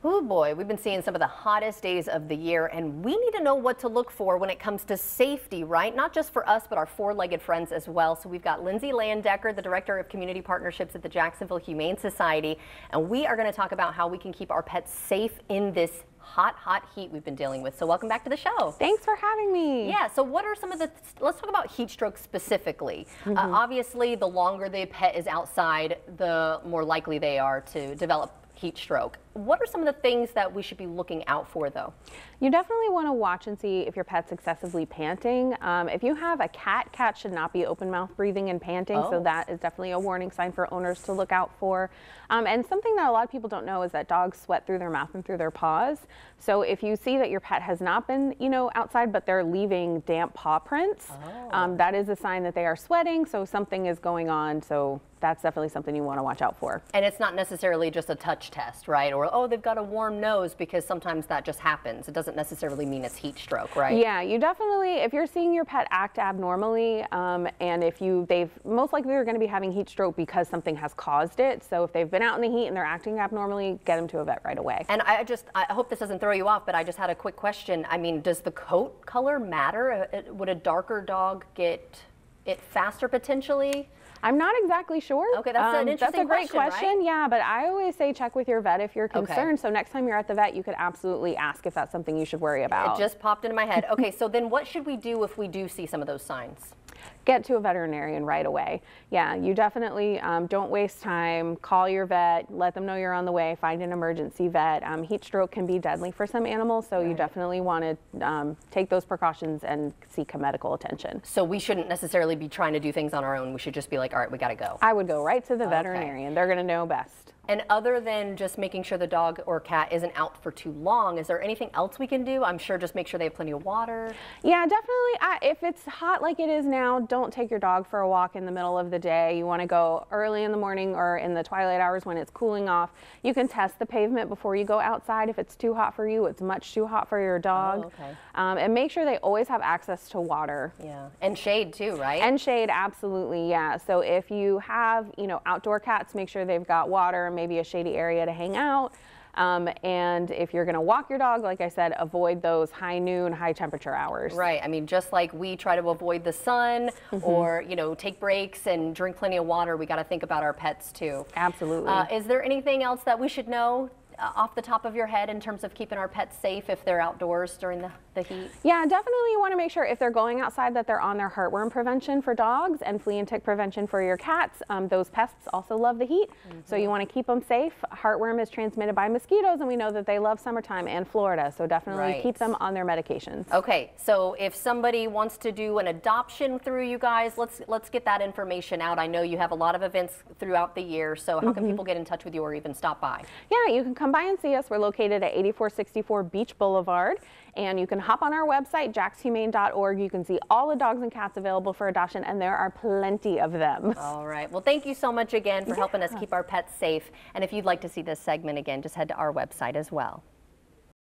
Oh boy, we've been seeing some of the hottest days of the year, and we need to know what to look for when it comes to safety, right? Not just for us, but our four-legged friends as well. So we've got Lindsay Landecker, the Director of Community Partnerships at the Jacksonville Humane Society, and we are going to talk about how we can keep our pets safe in this hot heat we've been dealing with. So welcome back to the show. Thanks for having me. Yeah, so what are some of the, let's talk about heat stroke specifically. Obviously, the longer the pet is outside, the more likely they are to develop heat stroke. What are some of the things that we should be looking out for, though? You definitely want to watch and see if your pet's excessively panting. If you have a cat, cats should not be open mouth breathing and panting, so that is definitely a warning sign for owners to look out for. And something that a lot of people don't know is that dogs sweat through their mouth and through their paws. So if you see that your pet has not been, outside, but they're leaving damp paw prints, that is a sign that they are sweating, so something is going on. So that's definitely something you want to watch out for. And it's not necessarily just a touch test, right? Or, oh, they've got a warm nose, because sometimes that just happens. It doesn't necessarily mean it's heat stroke, right? Yeah, you definitely, if you're seeing your pet act abnormally, and if they've most likely are going to be having heat stroke because something has caused it. So if they've been out in the heat and they're acting abnormally, get them to a vet right away. And I hope this doesn't throw you off, but I just had a quick question. I mean, does the coat color matter? Would a darker dog get it faster potentially? I'm not exactly sure. Okay, that's an interesting great question. Right? Yeah, but I always say check with your vet if you're concerned. So next time you're at the vet, you could absolutely ask if that's something you should worry about. It just popped into my head. Okay, so then what should we do if we do see some of those signs? Get to a veterinarian right away. Yeah, you definitely don't waste time. Call your vet, let them know you're on the way, find an emergency vet. Heat stroke can be deadly for some animals, so you definitely want to take those precautions and seek medical attention. So we shouldn't necessarily be trying to do things on our own. We should just be like, all right, we got to go. I would go right to the veterinarian. They're going to know best. And other than just making sure the dog or cat isn't out for too long, is there anything else we can do? I'm sure just make sure they have plenty of water. Yeah, definitely. If it's hot like it is now, don't take your dog for a walk in the middle of the day. You want to go early in the morning or in the twilight hours when it's cooling off. You can test the pavement before you go outside. If it's too hot for you, it's much too hot for your dog. And make sure they always have access to water. Yeah, and shade too, right? And shade, absolutely, yeah. So if you have, outdoor cats, make sure they've got water, maybe a shady area to hang out. And if you're going to walk your dog, like I said, avoid those high noon, high temperature hours. Right. I mean, just like we try to avoid the sun or, take breaks and drink plenty of water, we got to think about our pets too. Absolutely. Is there anything else that we should know off the top of your head in terms of keeping our pets safe if they're outdoors during the heat? Yeah, definitely you want to make sure if they're going outside that they're on their heartworm prevention for dogs and flea and tick prevention for your cats. Those pests also love the heat, so you want to keep them safe. Heartworm is transmitted by mosquitoes, and we know that they love summertime and Florida, so definitely keep them on their medications. Okay, so if somebody wants to do an adoption through you guys, let's get that information out. I know you have a lot of events throughout the year, so how can people get in touch with you or even stop by? Yeah, you can come by and see us. We're located at 8464 Beach Boulevard, and you can hop on our website, jaxhumane.org. You can see all the dogs and cats available for adoption, and there are plenty of them. All right. Well, thank you so much again for helping us keep our pets safe. And if you'd like to see this segment again, just head to our website as well.